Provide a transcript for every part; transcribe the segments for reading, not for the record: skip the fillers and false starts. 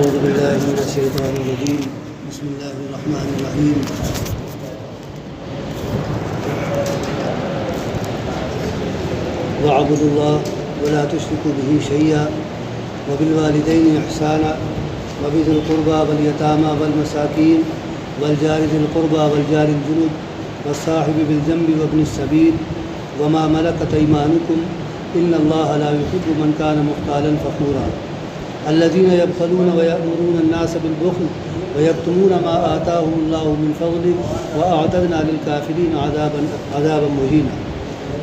أعوذ بالله من الشيطان الرجيم بسم الله الرحمن الرحيم واعبدوا الله ولا تشركوا به شيئا وبالوالدين إحسانا وبذي القربى واليتامى والمساكين والجار ذي القربى والجار الجنب والصاحب بالجنب وابن السبيل وما ملكت أيمانكم إن الله لا يحب من كان مختالا فخورا الذين يبخلون ويأمرون الناس بالبخل ويكتمون ما آتاهم الله من فضله وأعتدنا للكافرين عذابا مهينا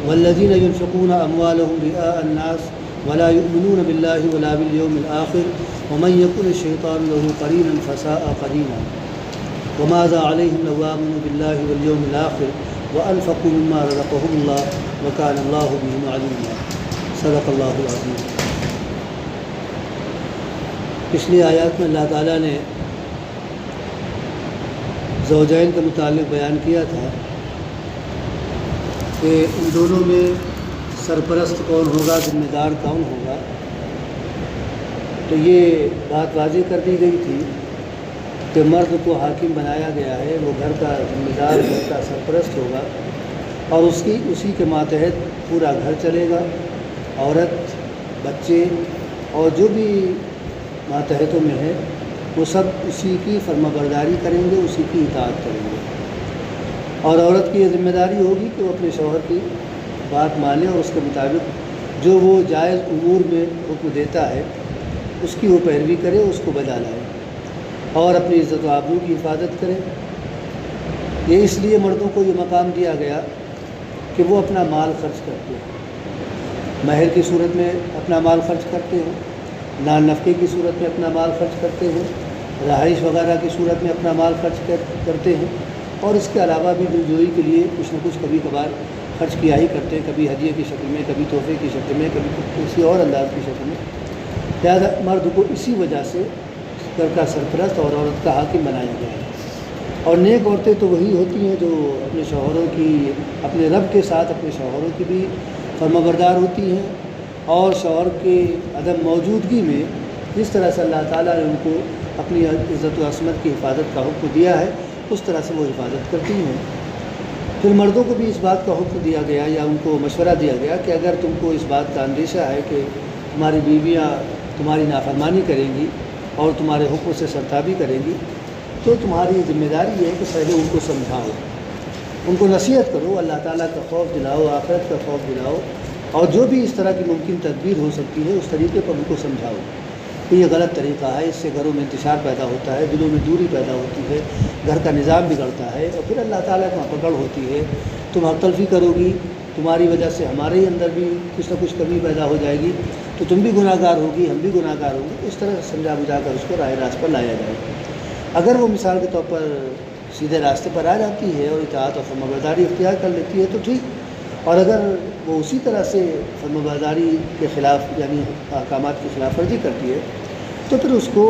والذين ينفقون أموالهم رئاء الناس ولا يؤمنون بالله ولا باليوم الآخر ومن يكن الشيطان له قرينا فساء قرينا وماذا عليهم لو آمنوا بالله واليوم الآخر وأنفقوا مما رزقهم الله وكان الله بهم عليما صدق اللہ العظیم۔ پچھلی آیات میں اللہ تعالیٰ نے زوجین کے متعلق بیان کیا تھا کہ ان دونوں میں سرپرست کون ہوگا، ذمہ دار کون ہوگا۔ تو یہ بات واضح کر دی گئی تھی کہ مرد کو حاکم بنایا گیا ہے، وہ گھر کا ذمہ دار، گھر کا سرپرست ہوگا اور اسی کے ماتحت پورا گھر چلے گا۔ عورت، بچے اور جو بھی ماتحتوں میں ہے وہ سب اسی کی فرمانبرداری کریں گے، اسی کی اطاعت کریں گے۔ اور عورت کی یہ ذمہ داری ہوگی کہ وہ اپنے شوہر کی بات مانے اور اس کے مطابق جو وہ جائز امور میں حکم دیتا ہے اس کی وہ پیروی کرے، اس کو بجا لائے اور اپنی عزت و آبرو کی حفاظت کرے۔ یہ اس لیے مردوں کو یہ مقام دیا گیا کہ وہ اپنا مال خرچ کرتے ہیں، مہر کی صورت میں اپنا مال خرچ کرتے ہیں، نان نفقے کی صورت میں اپنا مال خرچ کرتے ہیں، رہائش وغیرہ کی صورت میں اپنا مال خرچ کرتے ہیں، اور اس کے علاوہ بھی دلجوئی کے لیے کچھ نہ کچھ کبھی کبھار خرچ کیا ہی کرتے ہیں، کبھی ہدیے کی شکل میں، کبھی تحفے کی شکل میں، کبھی کسی اور انداز کی شکل میں۔ لہٰذا مرد کو اسی وجہ سے گھر کا سرپرست اور عورت کا حاکم بنایا گیا ہے۔ اور نیک عورتیں تو وہی ہوتی ہیں جو اپنے شوہروں کی، اپنے رب کے ساتھ اپنے شوہروں کی بھی فرمانبردار ہوتی ہیں، اور شوہر کے عدم موجودگی میں جس طرح سے اللہ تعالیٰ نے ان کو اپنی عزت و عصمت کی حفاظت کا حکم دیا ہے اس طرح سے وہ حفاظت کرتی ہیں۔ پھر مردوں کو بھی اس بات کا حکم دیا گیا یا ان کو مشورہ دیا گیا کہ اگر تم کو اس بات کا اندیشہ ہے کہ تمہاری بیویاں تمہاری نافرمانی کریں گی اور تمہارے حکم سے سرتابی کریں گی تو تمہاری ذمہ داری یہ ہے کہ پہلے ان کو سمجھاؤ، ان کو نصیحت کرو، اللہ تعالیٰ کا خوف دلاؤ، آخرت کا خوف دلاؤ، اور جو بھی اس طرح کی ممکن تدبیر ہو سکتی ہے اس طریقے پر ان کو سمجھاؤ کہ یہ غلط طریقہ ہے، اس سے گھروں میں انتشار پیدا ہوتا ہے، دلوں میں دوری پیدا ہوتی ہے، گھر کا نظام بگڑتا ہے، اور پھر اللہ تعالیٰ کا پکڑ ہوتی ہے، تم حق تلفی کرو گی، تمہاری وجہ سے ہمارے ہی اندر بھی کچھ نہ کچھ کمی پیدا ہو جائے گی، تو تم بھی گناہ گار ہوگی، ہم بھی گناہ گار ہوں گے۔ اس طرح سے سمجھا بجھا کر اس کو راہ راست پر لایا جائے۔ اگر وہ مثال کے طور پر سیدھے راستے پر آ جاتی ہے اور اطاعت اور فرمانبرداری اختیار کر لیتی ہے تو ٹھیک، اور اگر وہ اسی طرح سے فرمانبرداری کے خلاف یعنی احکامات کی خلاف ورزی کرتی ہے تو پھر اس کو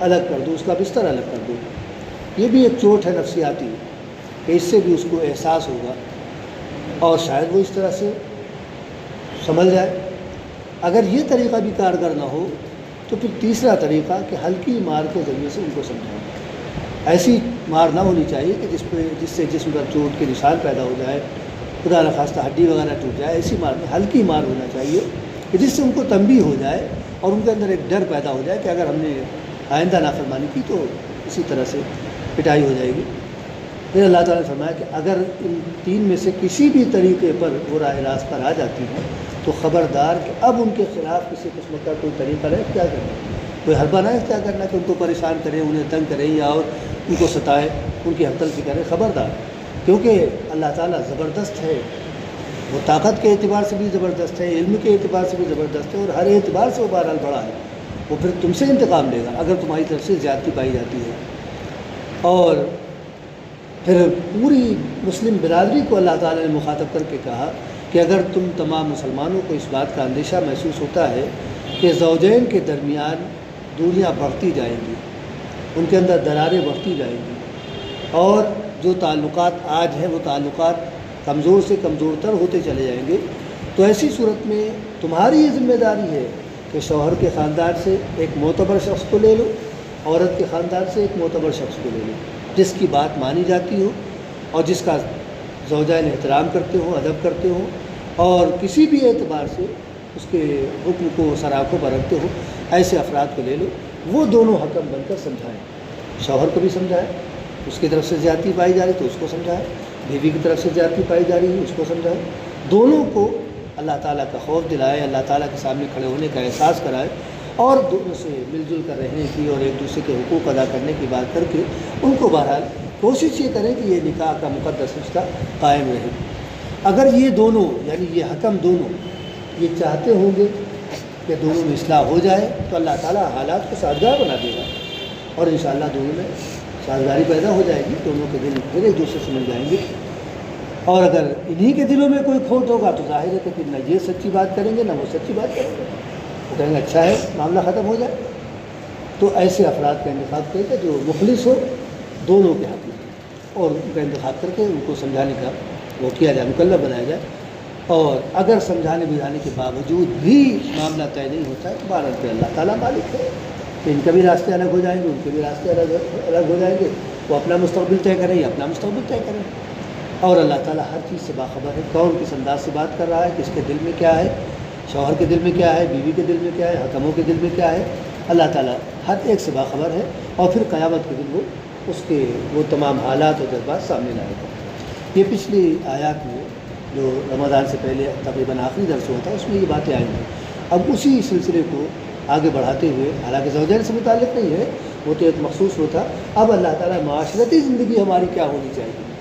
الگ کر دو، اس کا بستر الگ کر دو۔ یہ بھی ایک چوٹ ہے نفسیاتی کہ اس سے بھی اس کو احساس ہوگا اور شاید وہ اس طرح سے سنبھل جائے۔ اگر یہ طریقہ بھی کارگر نہ ہو تو پھر تیسرا طریقہ کہ ہلکی مار کے ذریعے سے ان کو سمجھاؤ۔ ایسی مار نہ ہونی چاہیے کہ جس سے جسم پر چوٹ کے نشان پیدا ہو جائے، خدا نخواستہ ہڈی وغیرہ ٹوٹ جائے۔ ایسی مار میں ہلکی مار ہونا چاہیے کہ جس سے ان کو تنبیہ ہو جائے اور ان کے اندر ایک ڈر پیدا ہو جائے کہ اگر ہم نے آئندہ نافرمانی کی تو اسی طرح سے پٹائی ہو جائے گی۔ پھر اللہ تعالیٰ نے فرمایا کہ اگر ان تین میں سے کسی بھی طریقے پر وہ راہ راست پر آ جاتی ہیں تو خبردار کہ اب ان کے خلاف کسی قسم کا کوئی طریقہ نہ اختیار کرنا، کوئی حربہ نہ اختیار کرنا کہ ان کو پریشان کرے، انہیں تنگ کرے یا اور ان کو ستائے، ان کی حق تلفی کرے۔ خبردار، کیونکہ اللہ تعالیٰ زبردست ہے، وہ طاقت کے اعتبار سے بھی زبردست ہے، علم کے اعتبار سے بھی زبردست ہے، اور ہر اعتبار سے وہ بہرحال بڑا ہے۔ وہ پھر تم سے انتقام لے گا اگر تمہاری طرف سے زیادتی پائی جاتی ہے۔ اور پھر پوری مسلم برادری کو اللہ تعالیٰ نے مخاطب کر کے کہا کہ اگر تم تمام مسلمانوں کو اس بات کا اندیشہ محسوس ہوتا ہے کہ زوجین کے درمیان دوریاں بڑھتی جائیں گی، ان کے اندر دراریں بڑھتی جائیں گی، اور جو تعلقات آج ہیں وہ تعلقات کمزور سے کمزور تر ہوتے چلے جائیں گے، تو ایسی صورت میں تمہاری یہ ذمہ داری ہے کہ شوہر کے خاندان سے ایک معتبر شخص کو لے لو عورت کے خاندان سے ایک معتبر شخص کو لے لو جس کی بات مانی جاتی ہو اور جس کا زوجین احترام کرتے ہوں، ادب کرتے ہوں، اور کسی بھی اعتبار سے اس کے حکم کو سراخوں پر رکھتے ہو، ایسے افراد کو لے لو، وہ دونوں حکم بن کر سمجھائیں، شوہر کو بھی سمجھائیں، اس کی طرف سے زیادتی پائی جا رہی تو اس کو سمجھائیں، بیوی کی طرف سے زیادتی پائی جا رہی ہے اس کو سمجھائیں، دونوں کو اللہ تعالیٰ کا خوف دلائے، اللہ تعالیٰ کے سامنے کھڑے ہونے کا احساس کرائے، اور دونوں سے مل جل کر رہنے کی اور ایک دوسرے کے حقوق ادا کرنے کی بات کر کے ان کو بہرحال کوشش یہ کریں کہ یہ نکاح کا مقدس رشتہ قائم رہے۔ اگر یہ دونوں یعنی یہ حکم دونوں یہ چاہتے ہوں گے کہ دونوں میں اصلاح ہو جائے تو اللہ تعالیٰ حالات کو سازگار بنا دے گا، اور انشاءاللہ دونوں میں سازگاری پیدا ہو جائے گی، دونوں کے دل پھر ایک دوسرے سے مل جائیں گے۔ اور اگر انہی کے دلوں میں کوئی کھوٹ ہوگا تو ظاہر ہے کہ پھر نہ یہ سچی بات کریں گے نہ وہ سچی بات کریں گے، وہ کہیں گے اچھا ہے معاملہ ختم ہو جائے۔ تو ایسے افراد کا انتخاب کرے جو مخلص ہو دونوں کے حق میں، اور ان کا انتخاب کر کے ان کو سمجھانے کا وہ کیا جائے، مکلف بنایا جائے۔ اور اگر سمجھانے بجھانے کے باوجود بھی معاملہ طے نہیں ہوتا ہے تو بہرحال پہ اللہ تعالیٰ مالک ہے کہ ان کے بھی راستے الگ ہو جائیں گے، ان کے بھی راستے الگ ہو جائیں گے، وہ اپنا مستقبل طے کریں یا اپنا مستقبل طے کریں، اور اللہ تعالیٰ ہر چیز سے باخبر ہے، کون کس انداز سے بات کر رہا ہے، کس کے دل میں کیا ہے، شوہر کے دل میں کیا ہے، بیوی کے دل میں کیا ہے، حکموں کے دل میں کیا ہے، اللہ تعالیٰ ہر ایک سے باخبر ہے، اور پھر قیامت کے دن وہ اس کے وہ تمام حالات اور جذبات سامنے لائے گا۔ یہ پچھلی آیات میں جو رمضان سے پہلے تقریباً آخری درس ہوتا ہے اس میں یہ باتیں آئی ہیں۔ اب اسی سلسلے کو آگے بڑھاتے ہوئے، حالانکہ زوجین سے متعلق نہیں ہے، وہ تو ایک مخصوص ہوتا، اب اللہ تعالیٰ معاشرتی زندگی ہماری کیا ہونی چاہیے۔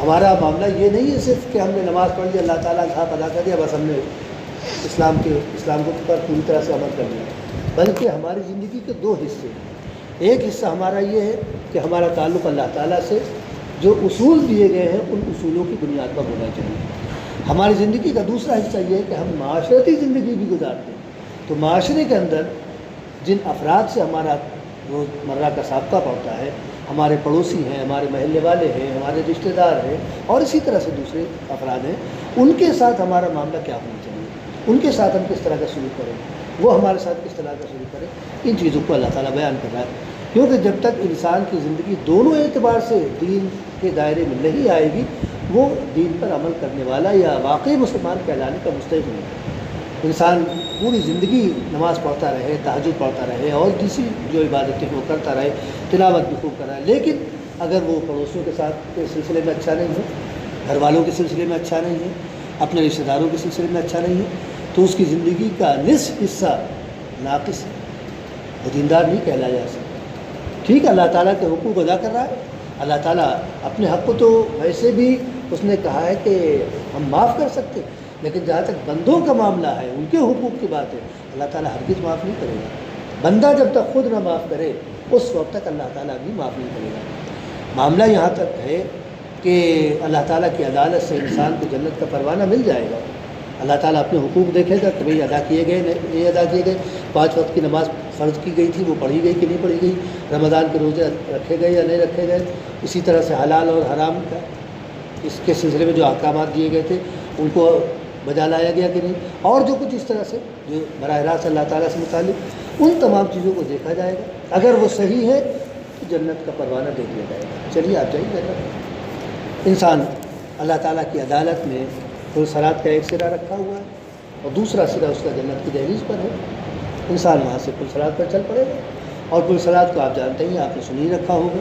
ہمارا معاملہ یہ نہیں ہے صرف کہ ہم نے نماز پڑھ لی، اللہ تعالیٰ کا حق ادا کر دیا، بس ہم نے اسلام کو پر پوری طرح سے عمل کر لیا، بلکہ ہماری زندگی کے دو حصے ہیں۔ ایک حصہ ہمارا یہ ہے کہ ہمارا تعلق اللہ تعالیٰ سے جو اصول دیے گئے ہیں ان اصولوں کی بنیاد پر ہونا چاہیے۔ ہماری زندگی کا دوسرا حصہ یہ ہے کہ ہم معاشرتی زندگی بھی گزارتے ہیں، تو معاشرے کے اندر جن افراد سے ہمارا روزمرہ کا سابقہ پڑتا ہے، ہمارے پڑوسی ہیں، ہمارے محلے والے ہیں، ہمارے رشتہ دار ہیں، اور اسی طرح سے دوسرے افراد ہیں، ان کے ساتھ ہمارا معاملہ کیا ہونا چاہیے، ان کے ساتھ ہم کس طرح کا سلوک کریں، وہ ہمارے ساتھ کس طرح کا سلوک کریں، ان چیزوں کو اللہ تعالیٰ بیان کر رہا ہے۔ کیونکہ جب تک انسان کی زندگی دونوں اعتبار سے دین کے دائرے میں نہیں آئے گی، وہ دین پر عمل کرنے والا یا واقعی مسلمان کہلانے کا مستحق نہیں ہے۔ انسان پوری زندگی نماز پڑھتا رہے، تہجد پڑھتا رہے، اور دوسری جو عبادتیں وہ کرتا رہے، تلاوت بھی خوب کر رہا ہے، لیکن اگر وہ پڑوسیوں کے ساتھ کے سلسلے میں اچھا نہیں ہے، گھر والوں کے سلسلے میں اچھا نہیں ہے، اپنے رشتہ داروں کے سلسلے میں اچھا نہیں ہے، تو اس کی زندگی کا نصف حصہ ناقص ہے، وہ دیندار نہیں کہلایا جا سکتا۔ ٹھیک ہے، اللہ تعالیٰ کے حقوق ادا کر رہا ہے، اللہ تعالیٰ اپنے حق کو تو ویسے بھی اس نے کہا ہے کہ ہم معاف کر سکتے، لیکن جہاں تک بندوں کا معاملہ ہے، ان کے حقوق کی بات ہے، اللہ تعالیٰ ہرگز معاف نہیں کرے گا۔ بندہ جب تک خود نہ معاف کرے اس وقت تک اللہ تعالیٰ بھی معاف نہیں کرے گا۔ معاملہ یہاں تک ہے کہ اللہ تعالیٰ کی عدالت سے انسان کو جنت کا پروانہ مل جائے گا۔ اللہ تعالیٰ اپنے حقوق دیکھے گا کہ بھئی ادا کیے گئے نہیں ادا کیے گئے، 5 وقت کی نماز فرض کی گئی تھی وہ پڑھی گئی کہ نہیں پڑھی گئی، رمضان کے روزے رکھے گئے یا نہیں رکھے گئے، اسی طرح سے حلال اور حرام کا اس کے سلسلے میں جو احکامات دیے گئے تھے ان کو بجا لایا گیا کہ نہیں، اور جو کچھ اس طرح سے جو براہ راست اللہ تعالیٰ سے متعلق ان تمام چیزوں کو دیکھا جائے گا۔ اگر وہ صحیح ہے تو جنت کا پروانہ دے دیا جائے گا، چلیے آپ جائیے جنت۔ انسان اللہ تعالیٰ کی عدالت میں پلصرات کا ایک سرا رکھا ہوا ہے اور دوسرا سرا اس کا جنت کی دہلیز پر ہے، انسان وہاں سے پلصرات پر چل پڑے گا، اور پلصرات کو آپ جانتے ہیں، آپ نے سن ہی رکھا ہوگا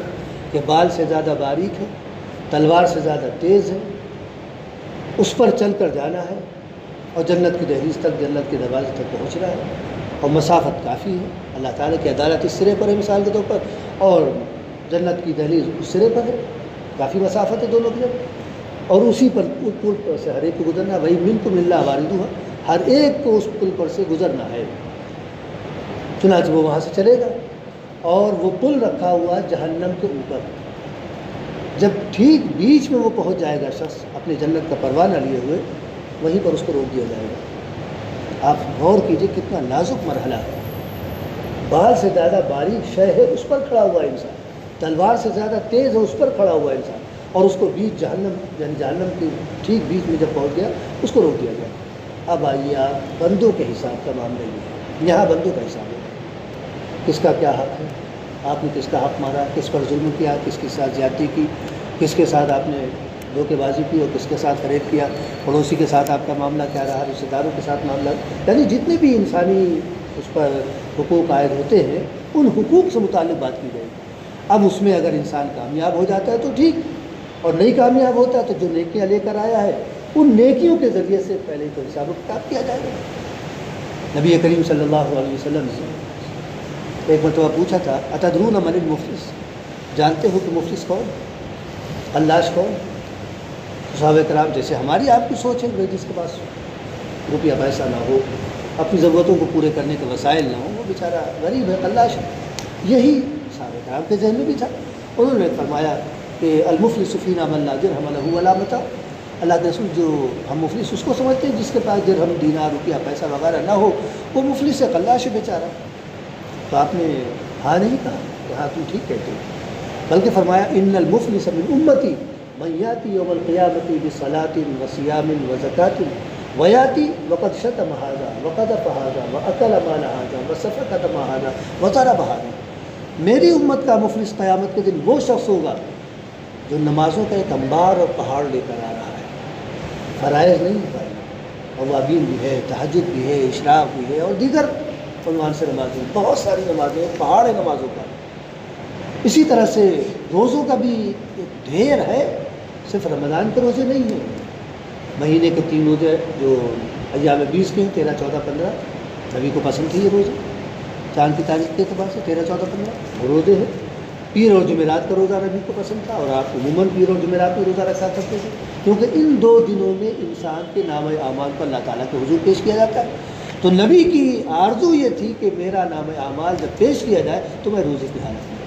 کہ بال سے زیادہ باریک ہے، تلوار سے زیادہ تیز ہے، اس پر چل کر جانا ہے، اور جنت کی دہلیز تک، جنت کے دروازے تک پہنچ رہا ہے، اور مسافت کافی ہے۔ اللہ تعالیٰ کی عدالت اس سرے پر ہے مثال کے طور پر، اور جنت کی دہلیز اس سرے پر ہے، کافی مسافت ہے دونوں کی طرف، اور اسی پر پل پر سے ہر ایک کو گزرنا ہے، وہی منکم الا واردھا، ہر ایک کو اس پل پر سے گزرنا ہے۔ چنانچہ وہ وہاں سے چلے گا، اور وہ پل رکھا ہوا جہنم کے اوپر، جب ٹھیک بیچ میں وہ پہنچ جائے گا شخص اپنے جنت کا پروانہ لیے ہوئے، وہیں پر اس کو روک دیا جائے گا۔ آپ غور کیجئے کتنا نازک مرحلہ ہے، بال سے زیادہ باریک شے ہے اس پر کھڑا ہوا انسان، تلوار سے زیادہ تیز ہے اس پر کھڑا ہوا انسان، اور اس کو بیچ جہنم یعنی جہنم کے ٹھیک بیچ میں جب پہنچ گیا اس کو روک دیا گیا۔ اب آئیے آپ بندوں کے حساب کا معاملہ یہ ہے، یہاں بندوں کا حساب ہے، کس کا کیا حق ہے، آپ نے کس کا حق مارا، کس پر ظلم کیا، کس کے ساتھ زیادتی کی، کس کے ساتھ آپ نے دھوکے بازی کی اور کس کے ساتھ فریب کیا، پڑوسی کے ساتھ آپ کا معاملہ کیا رہا، رشتہ داروں کے ساتھ معاملہ، یعنی جتنے بھی انسانی اس پر حقوق عائد ہوتے ہیں ان حقوق سے متعلق بات کی جائے گی۔ اب اس میں اگر انسان کامیاب ہو جاتا ہے تو ٹھیک، اور نہیں کامیاب ہوتا ہے تو جو نیکیاں لے کر آیا ہے ان نیکیوں کے ذریعے سے پہلے تو حساب و کتاب کیا جائے گا۔ نبی کریم صلی اللہ علیہ وسلم سے ایک مرتبہ پوچھا تھا اتدرون من المفلس، جانتے ہو کہ مفلس کون، حلاج کون؟ صحابہ کرام جیسے ہماری آپ کی سوچ ہے کہ جس کے پاس روپیہ پیسہ نہ ہو، اپنی ضرورتوں کو پورے کرنے کے وسائل نہ ہوں، وہ بیچارہ غریب ہے، حلاج ہے، یہی صحابہ کرام کے ذہن میں بھی تھا۔ انہوں نے فرمایا کہ المفلس فینا من لا درہم لہ ولا متاع، اللہ کے رسول جو ہم مفلس اس کو سمجھتے ہیں جس کے پاس درہم دینار روپیہ پیسہ وغیرہ نہ ہو، وہ مفلس ہے، خلاش ہے بیچارہ۔ تو آپ نے ہاں نہیں کہا کہ ہاں تم ٹھیک کہتے ہو، بلکہ فرمایا ان المفلس من امتی من یاتی یوم القیامۃ بصلاۃ وصیام وزکاۃ ویاتی وقد شتم ھذا وقذف ھذا واکل مال ھذا وسفک دم ھذا وضرب ھذا، میری امت کا مفلس قیامت کے دن وہ شخص ہوگا جو نمازوں کا ایک انبار اور پہاڑ لے کر آ رہا ہے، فرائض نہیں ہے، اوابین بھی ہے، تہجد بھی ہے، اشراق بھی ہے اور دیگر عنوان سے نمازیں، بہت ساری نمازیں، پہاڑ ہے نمازوں کا۔ اسی طرح سے روزوں کا بھی ایک ڈھیر ہے، صرف رمضان کے روزے نہیں ہیں، مہینے کے 3 روزے جو ایام 20 کے ہیں، 13، 14، 15، نبی کو پسند تھے یہ روزے، چاند کی تاریخ کے اعتبار سے 13، 14، 15 وہ روزے ہیں۔ پیر اور جمعرات کا روزہ نبی کو پسند تھا، اور آپ عموماً پیر اور جمعرات میں روزہ رکھا کرتے تھے، کیونکہ ان 2 دنوں میں انسان کے نام اعمال کو اللہ تعالیٰ کے حضور پیش کیا جاتا ہے۔ تو نبی کی آرزو یہ تھی کہ میرا نام اعمال جب پیش کیا جائے تو میں روزے کی حالت میں،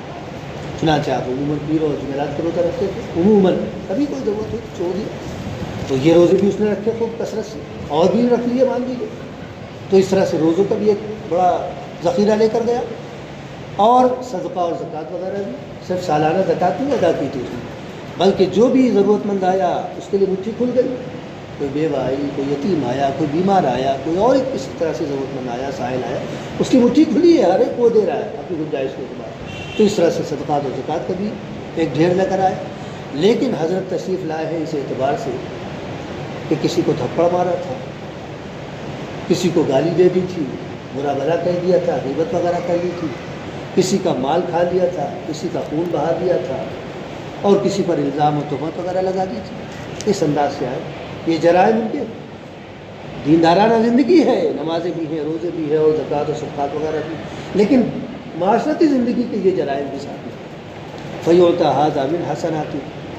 چنانچہ آپ عموماً پیر اور جمعرات کا روزہ رکھتے تھے، عموماً، کبھی کوئی ضرورت ہوئی تو چھوڑ دیا، تو یہ روزے بھی اس نے رکھے خوب کثرت سے، اور بھی رکھ لیے مان لیجیے۔ تو اس طرح سے روزوں کا بھی ایک بڑا ذخیرہ لے کر گیا، اور صدقہ اور زکوٰۃ وغیرہ بھی، صرف سالانہ زکوٰۃ نہیں ادا کی تھی اس نے، بلکہ جو بھی ضرورت مند آیا اس کے لیے مٹھی کھل گئی، کوئی بیوہ آئی، کوئی یتیم آیا، کوئی بیمار آیا، کوئی اور اس طرح سے ضرورت مند آیا، سائل آیا، اس کی مٹھی کھلی ہے، ہر ایک کو دے رہا ہے اپنی گنجائش کے اعتبار۔ تو اس طرح سے صدقات اور زکوٰۃ کا بھی ایک ڈھیر لے کر آئے، لیکن حضرت تشریف لائے ہیں اس اعتبار سے کہ کسی کو تھپڑ مارا تھا، کسی کو گالی دے دی تھی، برا بھلا کہہ دیا تھا، غیبت وغیرہ کر لی تھی، کسی کا مال کھا لیا تھا، کسی کا خون بہا دیا تھا، اور کسی پر الزام و تہمت وغیرہ لگا دی تھی، اس انداز سے آئے۔ یہ جرائم ان کے دیندارانہ زندگی ہے، نمازیں بھی ہیں، روزے بھی ہیں، اور زکوٰۃ و صدقات وغیرہ بھی، لیکن معاشرتی زندگی کے یہ جرائم بھی ساتھ ہیں۔ فَيُعْطَىٰ هَٰذَا مِنْ حَسَنَاتِهِ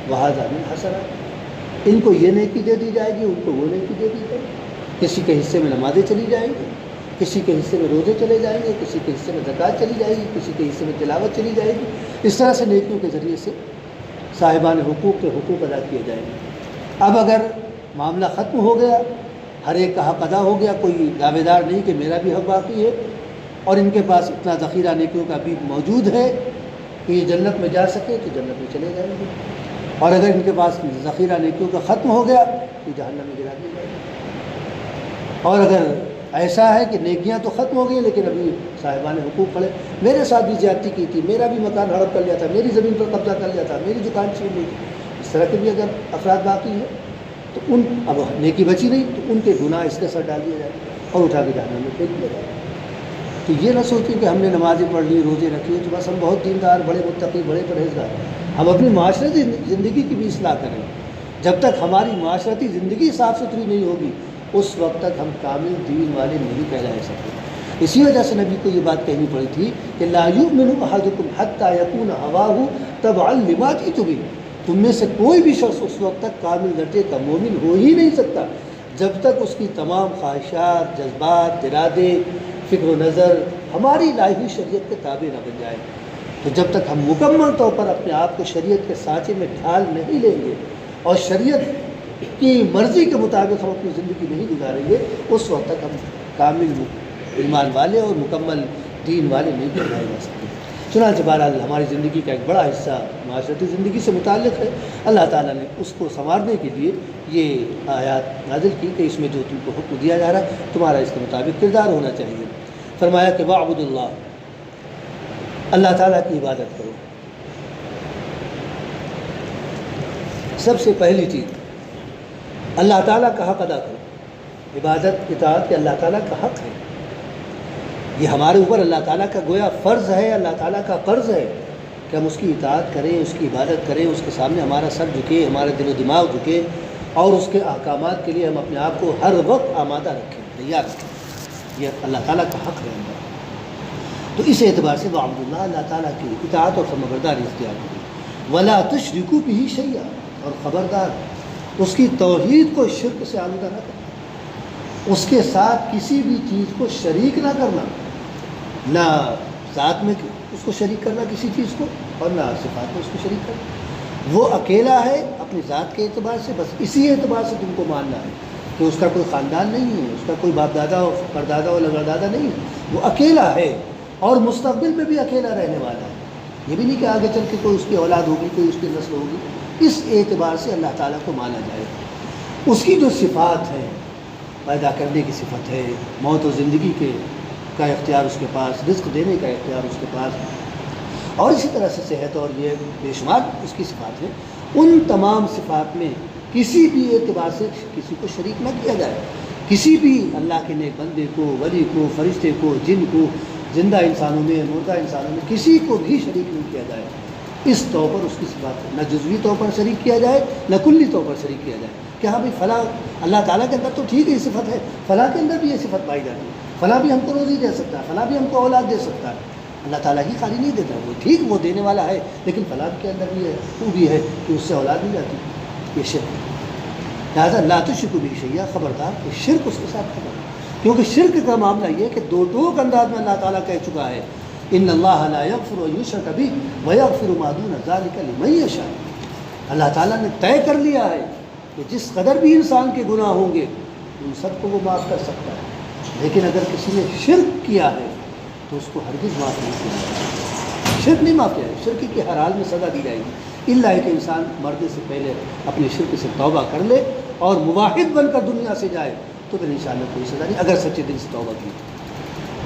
وَهَٰذَا مِنْ حَسَنَاتِهِ، ان کو یہ نیکی دے دی جائے گی، ان کو وہ نیکی دے دی جائے گی، کسی کے حصے میں نمازیں چلی جائیں گی، کسی کے حصے میں روزے چلے جائیں گے، کسی کے حصے میں زکوٰۃ چلی جائے گی، کسی کے حصے میں تلاوت چلی جائے گی، اس طرح سے نیکیوں کے ذریعے سے صاحبان حقوق کے حقوق ادا کیے جائیں گے۔ اب اگر معاملہ ختم ہو گیا، ہر ایک کا حق ادا ہو گیا، کوئی دعوے دار نہیں کہ میرا بھی حق باقی ہے، اور ان کے پاس اتنا ذخیرہ نیکیوں کا بھی موجود ہے کہ یہ جنت میں جا سکے تو جنت میں چلے جائیں گے، اور اگر ان کے پاس ذخیرہ نیکیوں کا ختم ہو گیا تو جہنم میں گرا دیا جائے گا۔ اور اگر ایسا ہے کہ نیکیاں تو ختم ہو گئی لیکن ابھی صاحبان حقوق پڑے، میرے ساتھ بھی زیادتی کی تھی، میرا بھی مکان ہڑپ کر لیا تھا، میری زمین پر قبضہ کر لیا تھا، میری دکان چھین لی تھی، اس طرح کے بھی اگر افراد باقی ہیں تو ان اب نیکی بچی نہیں تو ان کے گناہ اس کے سر ڈال دیے جائیں اور اٹھا کے جہنم میں پھینک دیا جائے۔ تو یہ نہ سوچیں کہ ہم نے نمازیں پڑھ لی، روزے رکھے تو بس ہم بہت دیندار، بڑے متقی، بڑے پرہیزگار۔ ہم اپنی معاشرتی زندگی کی بھی اصلاح کریں۔ جب تک ہماری معاشرتی زندگی صاف ستھری نہیں ہوگی اس وقت تک ہم کامل دین والے نہیں کہلائے سکتے۔ اسی وجہ سے نبی کو یہ بات کہنی پڑی تھی کہ لا یؤمن احدکم حتی یکون ہواہ تبعا لما جئت بہ، تم میں سے کوئی بھی شخص اس وقت تک کامل درجے کا مومن ہو ہی نہیں سکتا جب تک اس کی تمام خواہشات، جذبات، ارادے، فکر و نظر ہماری الہی شریعت کے تابع نہ بن جائے۔ تو جب تک ہم مکمل طور پر اپنے آپ کو شریعت کے سانچے میں ڈھال نہیں لیں گے اور شریعت کی مرضی کے مطابق ہم اپنی زندگی نہیں گزاریں گے، اس وقت تک ہم کامل ایمان والے اور مکمل دین والے نہیں کہلائے جا سکتے۔ چنانچہ بہرحال ہماری زندگی کا ایک بڑا حصہ معاشرتی زندگی سے متعلق ہے۔ اللہ تعالیٰ نے اس کو سنوارنے کے لیے یہ آیات نازل کی کہ اس میں جو تم کو حکم دیا جا رہا ہے تمہارا اس کے مطابق کردار ہونا چاہیے۔ فرمایا کہ وَاعْبُدُوا اللَّهَ، اللہ تعالیٰ کی عبادت کرو۔ سب سے پہلی چیز اللہ تعالیٰ کا حق ادا کرو۔ عبادت اطاعت کہ اللہ تعالیٰ کا حق ہے، یہ ہمارے اوپر اللہ تعالیٰ کا گویا فرض ہے، اللہ تعالیٰ کا قرض ہے کہ ہم اس کی اطاعت کریں، اس کی عبادت کریں، اس کے سامنے ہمارا سر جھکے، ہمارا دل و دماغ جھکے، اور اس کے احکامات کے لیے ہم اپنے آپ کو ہر وقت آمادہ رکھیں، تیار رکھیں۔ یہ اللہ تعالیٰ کا حق ہے ہمارا۔ تو اس اعتبار سے وعبد اللہ، اللہ تعالیٰ کی اطاعت اور فرمانبرداری اختیار کریں۔ ولا تشرکوا بہ شیئا، اور خبردار اس کی توحید کو شرک سے آلودہ نہ کرنا، اس کے ساتھ کسی بھی چیز کو شریک نہ کرنا، نہ ذات میں اس کو شریک کرنا کسی چیز کو، اور نہ صفات میں اس کو شریک کرنا۔ وہ اکیلا ہے اپنی ذات کے اعتبار سے، بس اسی اعتبار سے تم کو ماننا ہے کہ اس کا کوئی خاندان نہیں ہے، اس کا کوئی باپ دادا اور پردادا اور لگردادا نہیں ہے، وہ اکیلا ہے اور مستقبل میں بھی اکیلا رہنے والا ہے۔ یہ بھی نہیں کہ آگے چل کے کوئی اس کی اولاد ہوگی، کوئی اس کی نسل ہوگی۔ اس اعتبار سے اللہ تعالیٰ کو مانا جائے۔ اس کی جو صفات ہیں، پیدا کرنے کی صفت ہے، موت و زندگی کا اختیار اس کے پاس، رزق دینے کا اختیار اس کے پاس، اور اسی طرح سے صحت اور یہ بے شمار اس کی صفات ہیں۔ ان تمام صفات میں کسی بھی اعتبار سے کسی کو شریک نہ کیا جائے، کسی بھی اللہ کے نیک بندے کو، ولی کو، فرشتے کو، جن کو، زندہ انسانوں میں، مردہ انسانوں میں، کسی کو بھی شریک نہیں کیا جائے۔ اس طور پر اس کی صفات نہ جزوی طور پر شریک کیا جائے، نہ کلی طور پر شریک کیا جائے کہ ہاں بھائی فلاں اللہ تعالیٰ کے اندر تو ٹھیک ہے یہ صفت ہے، فلاں کے اندر بھی یہ صفت پائی جاتی ہے، فلاں بھی ہم کو روزی دے سکتا ہے، فلاں بھی ہم کو اولاد دے سکتا ہے۔ اللہ تعالیٰ ہی خالی نہیں دیتا، وہ ٹھیک وہ دینے والا ہے، لیکن فلاں کے اندر بھی ہے، وہ بھی ہے کہ اس سے اولاد نہیں جاتی۔ یہ شرک ہے۔ لہٰذا لا تشرکوا بہ شیئا، خبردار کہ شرک اس کے ساتھ خبر، کیونکہ شرک کا معاملہ یہ کہ دو ٹوک انداز میں اللہ تعالیٰ کہہ چکا ہے ان اللہ لا یغفر ان یشرک بہ ویغفر ما دون ذلک لمن یشاء۔ اللہ تعالیٰ نے طے کر لیا ہے کہ جس قدر بھی انسان کے گناہ ہوں گے ان سب کو وہ معاف کر سکتا ہے، لیکن اگر کسی نے شرک کیا ہے تو اس کو ہرگز معاف نہیں کیا جائے۔ شرک نہیں معاف کیا ہے، شرک کی ہر حال میں سزا دی جائے گی، الا کہ انسان مرنے سے پہلے اپنے شرک سے توبہ کر لے اور موحد بن کر دنیا سے جائے تو پھر انشاءاللہ کوئی سزا نہیں، اگر سچے دل سے توبہ کی۔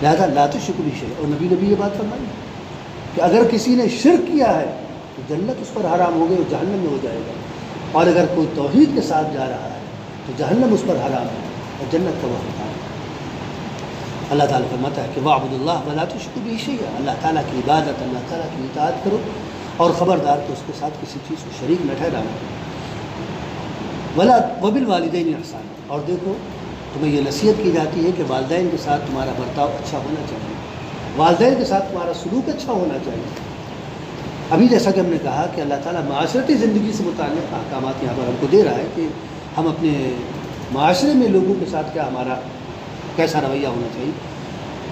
لہٰذا لا تشرکوا بہ شیئا، اور نبی یہ بات فرمائی کہ اگر کسی نے شرک کیا ہے تو جنت اس پر حرام ہو گئی اور جہنم میں ہو جائے گا، اور اگر کوئی توحید کے ساتھ جا رہا ہے تو جہنم اس پر حرام ہے اور جنت کا وہ حقدار ہے۔ اللہ تعالیٰ فرماتا ہے کہ وَاعْبُدُوا اللَّهَ وَلَا تُشْرِكُوا بِهِ شَيْئًا، اللہ تعالیٰ کی عبادت، اللہ تعالیٰ کی اطاعت کرو اور خبردار کہ اس کے ساتھ کسی چیز کو شریک نہ ٹھہرانا۔ وَبِالْوَالِدَيْنِ إِحْسَانًا، اور دیکھو تمہیں یہ نصیحت کی جاتی ہے کہ والدین کے ساتھ تمہارا برتاؤ اچھا ہونا چاہیے، والدین کے ساتھ تمہارا سلوک اچھا ہونا چاہیے۔ ابھی جیسا کہ ہم نے کہا کہ اللہ تعالیٰ معاشرتی زندگی سے متعلق احکامات یہاں پر ہم کو دے رہا ہے کہ ہم اپنے معاشرے میں لوگوں کے ساتھ ہمارا کیسا رویہ ہونا چاہیے،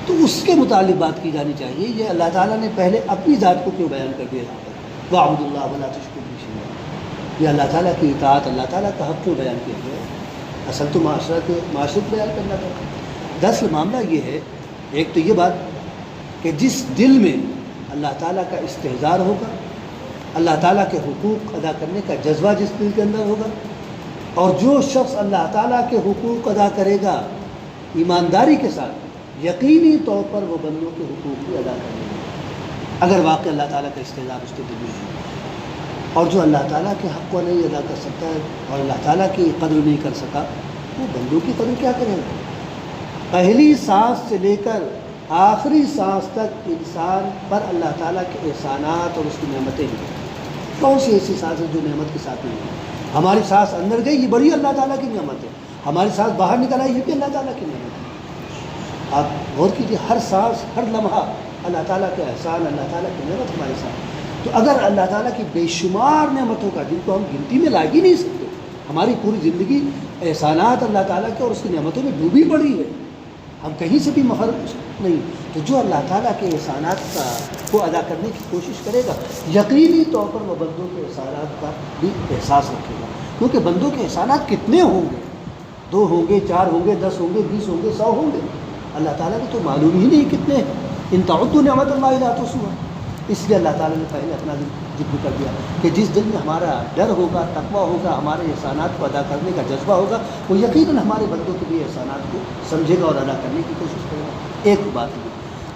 تو اس کے متعلق بات کی جانی چاہیے۔ یہ اللہ تعالیٰ نے پہلے اپنی ذات کو کیوں بیان کر دیا یہاں پر، وَاعْبُدُوا اللَّهَ وَلَا تُشْرِكُوا بِهِ شَيْئًا، یہ اللہ تعالیٰ کی اطاعت، اللہ تعالیٰ کا حق کیوں بیان کیا گیا ہے؟ اصل تو معاشرت بیان کرنا تھا۔ دراصل معاملہ یہ ہے، ایک تو یہ بات کہ جس دل میں اللہ تعالیٰ کا استحضار ہوگا، اللہ تعالیٰ کے حقوق ادا کرنے کا جذبہ جس دل کے اندر ہوگا، اور جو شخص اللہ تعالیٰ کے حقوق ادا کرے گا ایمانداری کے ساتھ، یقینی طور پر وہ بندوں کے حقوق بھی ادا کرے گا، اگر واقعی اللہ تعالیٰ کا استحضار اس کے دل میں ہے۔ اور جو اللہ تعالیٰ کے حق کو نہیں ادا کر سکتا ہے اور اللہ تعالیٰ کی قدر نہیں کر سکا، وہ بندوں کی قدر کیا کرے گا؟ پہلی سانس سے لے کر آخری سانس تک انسان پر اللہ تعالیٰ کے احسانات اور اس کی نعمتیں ہیں۔ کون سی ایسی سانس ہے جو نعمت کے ساتھ نہیں ہے؟ ہماری سانس اندر گئی، یہ بڑی اللہ تعالیٰ کی نعمت ہے، ہماری سانس باہر نکل آئی، یہ بھی اللہ تعالیٰ کی نعمت ہے۔ آپ غور کیجیے، ہر سانس، ہر لمحہ اللہ تعالیٰ کے احسان، اللہ تعالیٰ کی نعمت ہمارے ساتھ۔ تو اگر اللہ تعالیٰ کی بے شمار نعمتوں کا، جن کو ہم گنتی میں لا ہی نہیں سکتے، ہماری پوری زندگی احسانات اللہ تعالیٰ کے اور اس کی نعمتوں میں ڈوبی پڑی ہے، ہم کہیں سے بھی مفرد نہیں، تو جو اللہ تعالیٰ کے احسانات کو ادا کرنے کی کوشش کرے گا، یقینی طور پر وہ بندوں کے احسانات کا بھی احساس رکھے گا، کیونکہ بندوں کے احسانات کتنے ہوں گے، 2 ہوں گے، 4 ہوں گے، 10 ہوں گے، 20 ہوں گے، 100 ہوں گے، اللہ تعالیٰ کو تو معلوم ہی نہیں کتنے ہیں۔ ان تعدوا نعمت اللہ لا تحصوها، اس لیے اللہ تعالیٰ نے پہلے اپنا ذکر کر دیا کہ جس دل میں ہمارا ڈر ہوگا، تقویٰ ہوگا، ہمارے احسانات کو ادا کرنے کا جذبہ ہوگا، وہ یقیناً ہمارے بندوں کے بھی احسانات کو سمجھے گا اور ادا کرنے کی کوشش کرے گا۔ ایک بات یہ،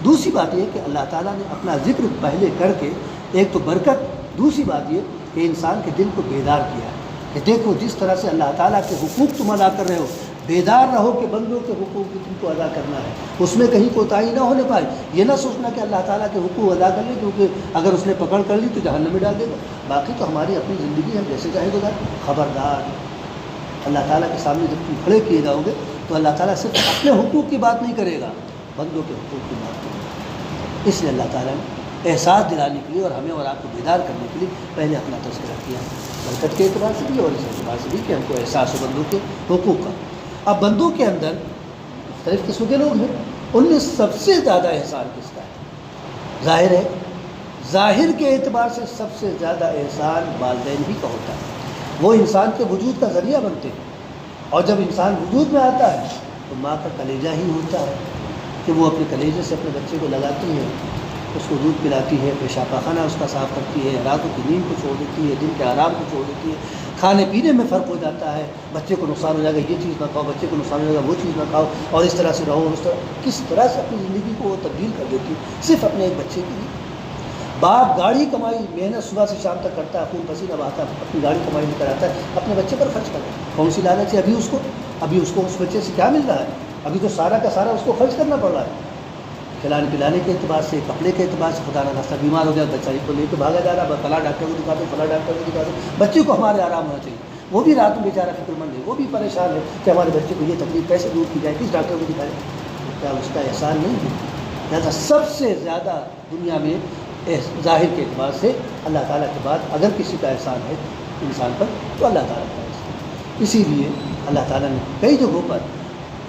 دوسری بات یہ کہ اللہ تعالیٰ نے اپنا ذکر پہلے کر کے ایک تو برکت، دوسری بات یہ کہ انسان کے دل کو بیدار کیا ہے کہ دیکھو جس طرح سے اللہ تعالیٰ کے حقوق تم ادا کر رہے ہو، بیدار رہو کہ بندوں کے حقوق بھی تم کو ادا کرنا ہے، اس میں کہیں کوتاہی نہ ہونے پائے۔ یہ نہ سوچنا کہ اللہ تعالیٰ کے حقوق ادا کر لیں کیونکہ اگر اس نے پکڑ کر لی تو جہنم میں ڈال دے گا، باقی تو ہماری اپنی زندگی ہم جیسے چاہے گزار۔ خبردار، اللہ تعالیٰ کے سامنے جب تم کھڑے کیے جاؤ گے تو اللہ تعالیٰ صرف اپنے حقوق کی بات نہیں کرے گا، بندوں کے حقوق کی بات کرے گا۔ اس لیے اللہ تعالیٰ نے احساس دلانے کے لیے اور ہمیں اور آپ کو بیدار کرنے کے لیے پہلے اپنا تذکرہ کیا، برکت کے اعتبار سے بھی اور اس اعتبار سے بھی کہ ہم کو احساس ہو بندوں کے حقوق کا۔ اب بندوں کے اندر مختلف قسم کے لوگ ہیں، ان میں سب سے زیادہ احسان کس کا ہے؟ ظاہر ہے، ظاہر کے اعتبار سے سب سے زیادہ احسان والدین ہی کا ہوتا ہے، وہ انسان کے وجود کا ذریعہ بنتے ہیں، اور جب انسان وجود میں آتا ہے تو ماں کا کلیجہ ہی ہوتا ہے کہ وہ اپنے کلیجے سے اپنے بچے کو لگاتی ہے، اس کو دودھ پلاتی ہے، پیشاب خانہ اس کا صاف کرتی ہے، راتوں کی نیند کو چھوڑ دیتی ہے، دن کے آرام کو چھوڑ دیتی ہے، کھانے پینے میں فرق ہو جاتا ہے، بچے کو نقصان ہو جائے گا یہ چیز نہ کھاؤ، بچے کو نقصان ہو جائے گا وہ چیز نہ کھاؤ، اور اس طرح سے رہو، اس طرح کس طرح سے اپنی زندگی کو وہ تبدیل کر دیتی ہے صرف اپنے ایک بچے کے لیے۔ باپ گاڑی کمائی محنت صبح سے شام تک کرتا ہے، خون پسینہ بہاتا ہے، اپنی گاڑی کمائی لے کر آتا ہے، اپنے بچے پر خرچ کرتا ہے، کون سی لالچ ہے؟ ابھی اس کو اس بچے سے کیا مل رہا ہے؟ ابھی تو سارا کا سارا اس کو خرچ کرنا پڑ رہا ہے، کھلانے پلانے کے اعتبار سے، کپڑے کے اعتبار سے، خدا نہ خواستہ بیمار ہو گیا بچہ کو لے کے بھاگا جا رہا ہے، فلاں ڈاکٹر کو دکھاتے، فلاں ڈاکٹر کو دکھاتے، بچے کو ہمارے آرام ہونا چاہیے، وہ بھی رات میں بیچارہ فکر مند ہے، وہ بھی پریشان ہے کہ ہمارے بچے کو یہ تکلیف کیسے دور کی جائے، کس ڈاکٹر کو دکھائے، کیا اس کا احسان نہیں ہے؟ لہٰذا سب سے زیادہ دنیا میں ظاہر کے اعتبار سے اللہ تعالیٰ کے بعد اگر کسی کا احسان ہے انسان پر تو اللہ تعالیٰ کا احسان۔ اسی لیے اللہ تعالیٰ نے کئی جگہوں پر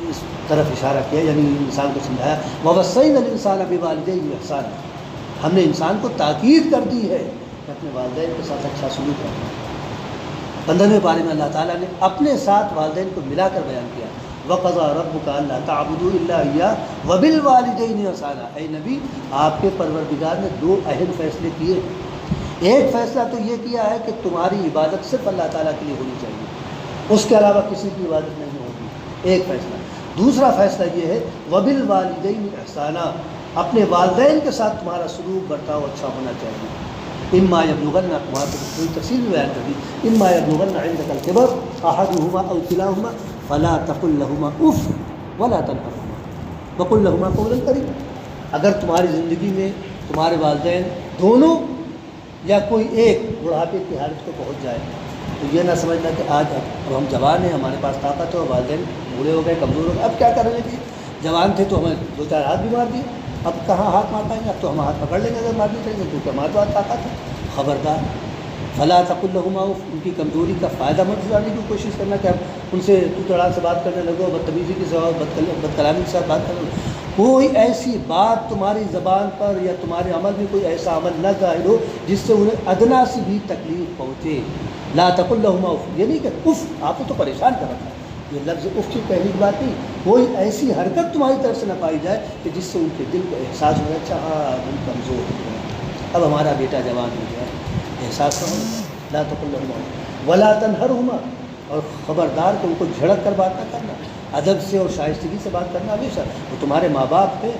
اس طرف اشارہ کیا، یعنی انسان کو سمجھایا وَوَصَّيْنَا الْإِنسَانَ بِوَالِدَيْهِ إِحْسَانًا، ہم نے انسان کو تاکید کر دی ہے کہ اپنے والدین کے ساتھ اچھا سلوک کرنا۔ 15ویں پارے میں اللہ تعالیٰ نے اپنے ساتھ والدین کو ملا کر بیان کیا، وَقَضَىٰ رَبُّكَ أَلَّا تَعْبُدُوا إِلَّا إِيَّاهُ وَبِالْوَالِدَيْنِ إِحْسَانًا۔ اے نبی، آپ کے پروردگار نے دو اہم فیصلے کیے۔ ایک فیصلہ تو یہ کیا ہے کہ تمہاری عبادت صرف اللہ تعالیٰ کے لیے ہونی چاہیے، اس کے علاوہ کسی کی عبادت نہیں ہوگی، ایک فیصلہ۔ دوسرا فیصلہ یہ ہے وَبِالْوَالِدَيْنِ إِحْسَانًا، اپنے والدین کے ساتھ تمہارا سلوک برتاؤ اچھا ہونا چاہیے۔ اما یبلغن، وہاں پہ کوئی تفصیل بھی بیان کر دی، اما یبلغن عندک الکبر احدهما او کلاهما فلا تقل لهما اف ولا تنهرهما وقل لهما قولا کریما۔ اگر تمہاری زندگی میں تمہارے والدین دونوں یا کوئی ایک بڑھاپے کی حالت کو پہنچ جائے تو یہ نہ سمجھنا کہ آج اب ہم جوان ہیں، ہمارے پاس طاقت ہے، اور والدین بوڑھے ہو گئے، کمزور ہو گئے، اب کیا کریں گے؟ جوان تھے تو ہمیں دو چار ہاتھ بھی مار دیے، اب کہاں ہاتھ مار پائیں گے؟ اب تو ہم ہاتھ پکڑ لیں گے اگر مارنے چاہیں گے کیونکہ ہمارے پاس طاقت ہے۔ خبردار، فلا تقل لهما اف، ان کی کمزوری کا فائدہ مت اٹھانے کی کوشش کرنا کہ اب ان سے تو تڑا سے بات کرنے لگو، بدتمیزی کے ساتھ بد کلامی کے ساتھ بات کرنے لگو۔ کوئی ایسی بات تمہاری زبان پر یا تمہارے عمل میں کوئی ایسا عمل نہ ظاہر ہو جس سے انہیں ادنا سے بھی تکلیف پہنچے۔ لا تقل لهما اف، یہ نہیں کہ اف آپ کو تو پریشان کر رکھا ہے، یہ لفظ اف کی پہلی بات نہیں، کوئی ایسی حرکت تمہاری طرف سے نہ پائی جائے کہ جس سے ان کے دل کو احساس ہو جائے اچھا ہاں ہم کمزور ہو گئے، اب ہمارا بیٹا جوان ہو گیا، احساس نہ ہو۔ لا تقل لهما ولا تنهرهما، اور خبردار کہ ان کو جھڑک کر بات نہ کرنا، ادب سے اور شائستگی سے بات کرنا ہمیشہ۔ وہ تمہارے ماں باپ ہیں،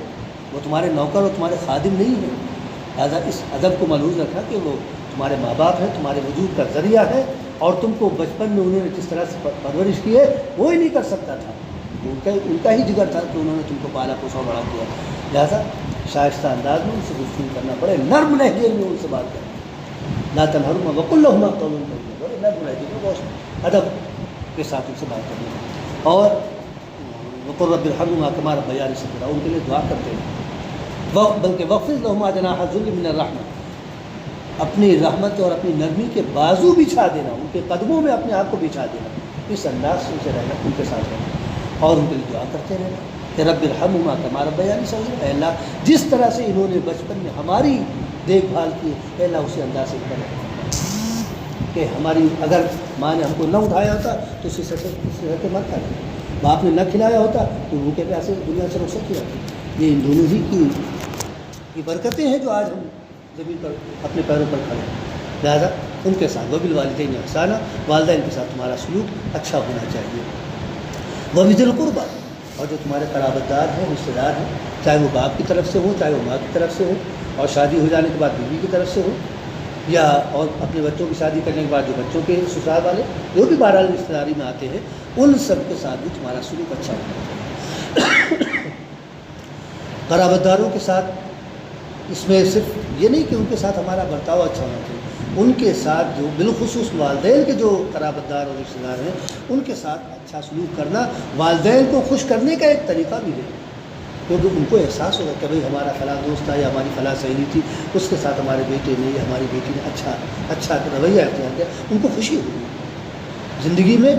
وہ تمہارے نوکر اور تمہارے خادم نہیں ہیں، لہٰذا اس ادب کو ملحوظ رکھنا کہ وہ تمہارے ماں باپ ہیں، تمہارے وجود کا ذریعہ ہے، اور تم کو بچپن میں انہوں نے جس طرح سے پرورش کی ہے وہ ہی نہیں کر سکتا تھا، ان کا ہی جگر تھا کہ انہوں نے تم کو پالا پوسا بڑا کیا، لہٰذا شائستہ انداز میں ان سے گفتگو کرنا پڑے، نرم لہجے میں ان سے بات کرنا۔ لا تنہرهما وقل لهما قولا کریما، نرم لہجے میں بہت ادب کے ساتھ ان سے بات کرنا، اور وقل رب ارحمهما كما ربياني صغيرا، ان کے لیے دعا کرتے ہیں، بلکہ واخفض لهما جناح الذل من الرحمة، اپنی رحمت اور اپنی نرمی کے بازو بچھا دینا، ان کے قدموں میں اپنے آپ کو بچھا دینا، اس انداز سے ان سے رہنا، ان کے ساتھ رہنا، اور ان کے لیے دعا کرتے رہنا کہ رب ارحمهما كما ربياني صغيرا، اے اللہ جس طرح سے انہوں نے بچپن میں ہماری دیکھ بھال کی، اے اللہ اسی انداز سے کرے کہ ہماری اگر ماں نے ہم کو نہ اٹھایا ہوتا تو اسی طرح کے مت کھاتے، باپ نے نہ کھلایا ہوتا تو بھوکے پیاسے دنیا سے رخصت ہی رہتے۔ یہ ان دونوں ہی کی برکتیں ہیں جو آج ہم زمین پر اپنے پیروں پر کھڑے ہیں، لہٰذا ان کے ساتھ وبالوالدین احسانا، والدین کے ساتھ تمہارا سلوک اچھا ہونا چاہیے۔ وبذی القربیٰ، اور جو تمہارے قرابت دار ہیں، رشتہ دار ہیں، چاہے وہ باپ کی طرف سے ہو، چاہے وہ ماں کی طرف سے ہو، اور شادی ہو جانے کے بعد بیوی کی طرف سے ہو، یا اور اپنے بچوں کی شادی کرنے کے بعد جو بچوں کے سسرال والے جو بھی بہرحال رشتہ داری میں آتے ہیں، ان سب کے ساتھ بھی تمہارا سلوک اچھا ہونا چاہیے۔ قرابت داروں کے ساتھ اس میں صرف یہ نہیں کہ ان کے ساتھ ہمارا برتاؤ اچھا ہونا چاہیے، ان کے ساتھ جو بالخصوص والدین کے جو قرابت دار اور رشتہ دار ہیں، ان کے ساتھ اچھا سلوک کرنا والدین کو خوش کرنے کا ایک طریقہ بھی ہے، کیونکہ ان کو احساس ہوگا کہ بھئی ہمارا فلاں دوست تھا یا ہماری فلاں سہیلی تھی، اس کے ساتھ ہمارے بیٹے نے یا ہماری بیٹی نے اچھا رویہ اختیار کیا، ان کو خوشی ہوگی زندگی میں،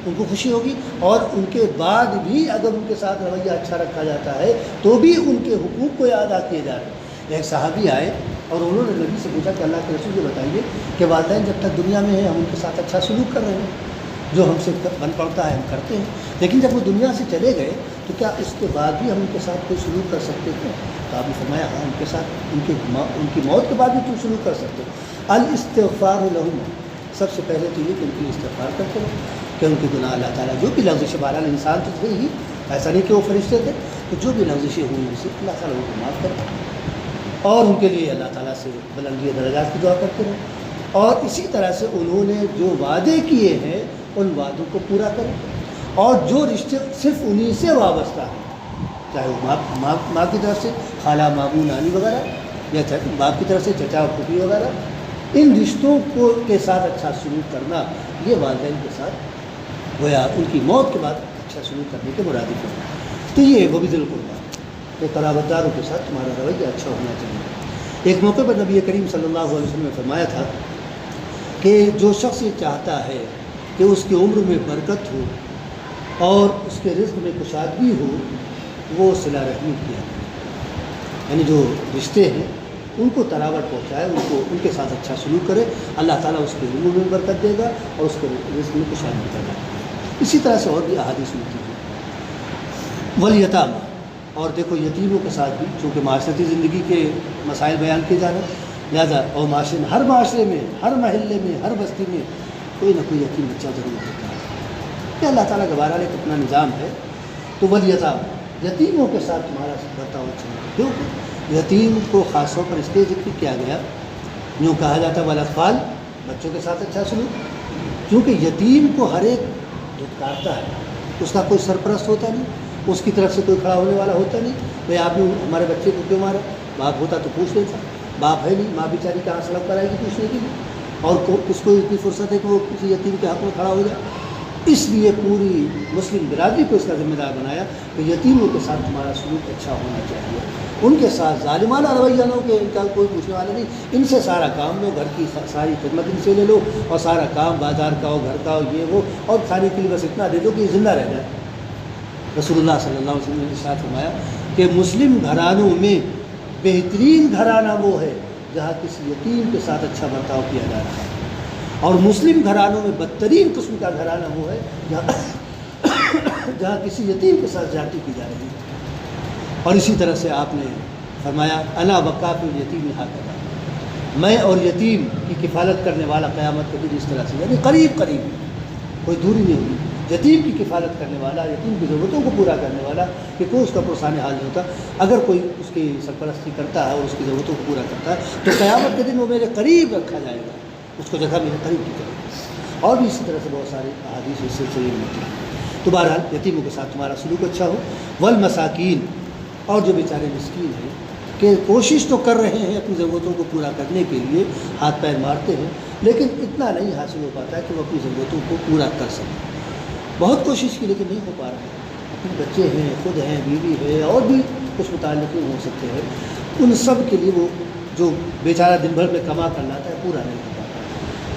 ان کو خوشی ہوگی، اور ان کے بعد بھی اگر ان کے ساتھ رویہ اچھا رکھا جاتا ہے تو بھی ان کے حقوق کو ادا کیے جا رہے ہیں۔ ایک صحابی آئے اور انہوں نے نبی سے پوچھا کہ اللہ کے رسول یہ بتائیے کہ والدین جب تک دنیا میں ہیں ہم ان کے ساتھ اچھا سلوک کر رہے ہیں، جو ہم سے بن پڑتا ہے ہم کرتے ہیں، لیکن جب وہ دنیا سے چلے گئے تو کیا اس کے بعد بھی ہم ان کے ساتھ کوئی سلوک کر سکتے ہیں؟ تو آپ نے فرمایا ہاں، ان کے ساتھ ان کی موت کے بعد بھی تم سلوک کر سکتے ہو۔ الاستغفار لہم، سب سے پہلے تو یہ کہ ان کی استغفار کرتے رہو کہ ان کے گناہ اللہ تعالیٰ جو بھی لغزشیں، بہرحال انسان تو تھے ہی، ایسا نہیں کہ وہ فرشتے تھے، تو جو بھی لغزشیں ہوئی ان سے اللہ تعالیٰ ان کو معاف کرتا ہے، اور ان کے لیے اللہ تعالیٰ سے بلندی درجات کی دعا کرتے رہو، اور اسی طرح سے انہوں نے جو وعدے کیے ہیں ان وعدوں کو پورا کریں، اور جو رشتے صرف انہی سے وابستہ ہیں، چاہے وہ ماں کی طرف سے خالہ ماموں نانی وغیرہ، یا باپ کی طرف سے چچا اور پھوپھی وغیرہ، ان رشتوں کے ساتھ اچھا سلوک کرنا، یہ والدین کے ساتھ گویا ان کی موت کے بعد اچھا سلوک کرنے کے مرادف ہے۔ تو یہ وہ بھی ذی القربیٰ کہ قرابت داروں کے ساتھ تمہارا رویہ اچھا ہونا چاہیے۔ ایک موقع پر نبی کریم صلی اللہ علیہ وسلم نے فرمایا تھا کہ جو شخص یہ چاہتا ہے کہ اس کی عمر میں برکت ہو اور اس کے رزق میں کشادگی ہو، وہ صلہ رحمی کیا کرے، یعنی جو رشتے ہیں ان کو تراوٹ پہنچائے، ان کے ساتھ اچھا سلوک کرے، اللہ تعالیٰ اس کے عمر میں برکت دے گا اور اس کے رزق میں کشادگی پیدا کرے گا۔ اسی طرح سے اور بھی احادیث ملتی ہیں۔ والیتامى، اور دیکھو یتیموں کے ساتھ بھی، چونکہ معاشرتی زندگی کے مسائل بیان کیے جا رہے ہیں، لہٰذا اور ہر معاشرے میں، ہر محلے میں، ہر بستی میں کوئی نہ کوئی یتیم بچہ ضرور ہوتا ہے، کہ اللہ تعالیٰ کا بہرحال ایک اپنا نظام ہے۔ تو والیتامى، یتیموں کے ساتھ تمہارا برتاؤ اچھا ہے، کیونکہ یتیم کو خاص طور پر اس لیے ذکر کیا گیا، یوں کہا جاتا ہے والاطفال، بچوں کے ساتھ اچھا سلوک، کیونکہ یتیم کو ہر ایک دھتکارتا ہے، اس کا کوئی سرپرست ہوتا نہیں، اس کی طرف سے کوئی کھڑا ہونے والا ہوتا نہیں، بھائی آپ نے ہمارے بچے کو کیوں مارا، باپ ہوتا تو پوچھ لیتا، باپ ہے نہیں، ماں بیچاری کہاں سڑک پر آئے گی پوچھنے کے لیے، اور اس کو اتنی فرصت ہے کہ وہ کسی یتیم کے حق میں کھڑا ہو جائے۔ اس لیے پوری مسلم برادری کو اس کا ذمہ دار بنایا کہ یتیموں کے ساتھ تمہارا سلوک اچھا ہونا چاہیے، ان کے ساتھ ظالمانہ رویہ نہ ہو کہ ان کا کوئی پوچھنے والا نہیں، ان سے سارا کام لو، گھر کی ساری خدمت ان سے لے لو، اور سارا کام بازار کا ہو، گھر کا ہو، یہ وہ، اور کھانے کے لیے بس اتنا دے دو کہ یہ زندہ رہ جائے۔ رسول اللہ صلی اللہ علیہ وسلم نے ارشاد فرمایا کہ مسلم گھرانوں میں بہترین گھرانہ وہ ہے جہاں کسی یتیم کے ساتھ اچھا برتاؤ کیا جا رہا ہے، اور مسلم گھرانوں میں بدترین قسم کا گھرانہ وہ ہے جہاں کسی یتیم کے ساتھ زیادتی کی جا رہی ہے۔ اور اسی طرح سے آپ نے فرمایا انا وکافل الیتیم ھکذا، میں اور یتیم کی کفالت کرنے والا قیامت کے دن اس طرح سے، یعنی قریب قریب، کوئی دوری نہیں ہوگی، یتیم کی کفالت کرنے والا، یتیم کی ضرورتوں کو پورا کرنے والا، کہ کوئی اس کا پرسان حال نہیں ہوتا، اگر کوئی اس کی سرپرستی کرتا ہے اور اس کی ضرورتوں کو پورا کرتا ہے تو قیامت کے دن وہ میرے قریب رکھا جائے گا، اس کو جگہ میرے قریب کی طرح۔ اور بھی اسی طرح سے بہت سارے احادیث اس سلسلے میں ملتی ہیں۔ تو بہرحال یتیموں کے ساتھ تمہارا سلوک اچھا ہو۔ والمساکین، اور جو بیچارے مسکین ہیں کہ کوشش تو کر رہے ہیں اپنی ضرورتوں کو پورا کرنے کے لیے، ہاتھ پیر مارتے ہیں، لیکن اتنا نہیں حاصل ہو پاتا ہے کہ وہ اپنی ضرورتوں کو پورا کر سکیں، بہت کوشش کی لیکن نہیں ہو پا رہا ہے، اپنے بچے ہیں، خود ہیں، بیوی ہے، اور بھی کچھ متعلق ہو سکتے ہیں، ان سب کے لیے وہ جو بیچارہ دن بھر میں کما کر لاتا ہے پورا نہیں ہو پاتا،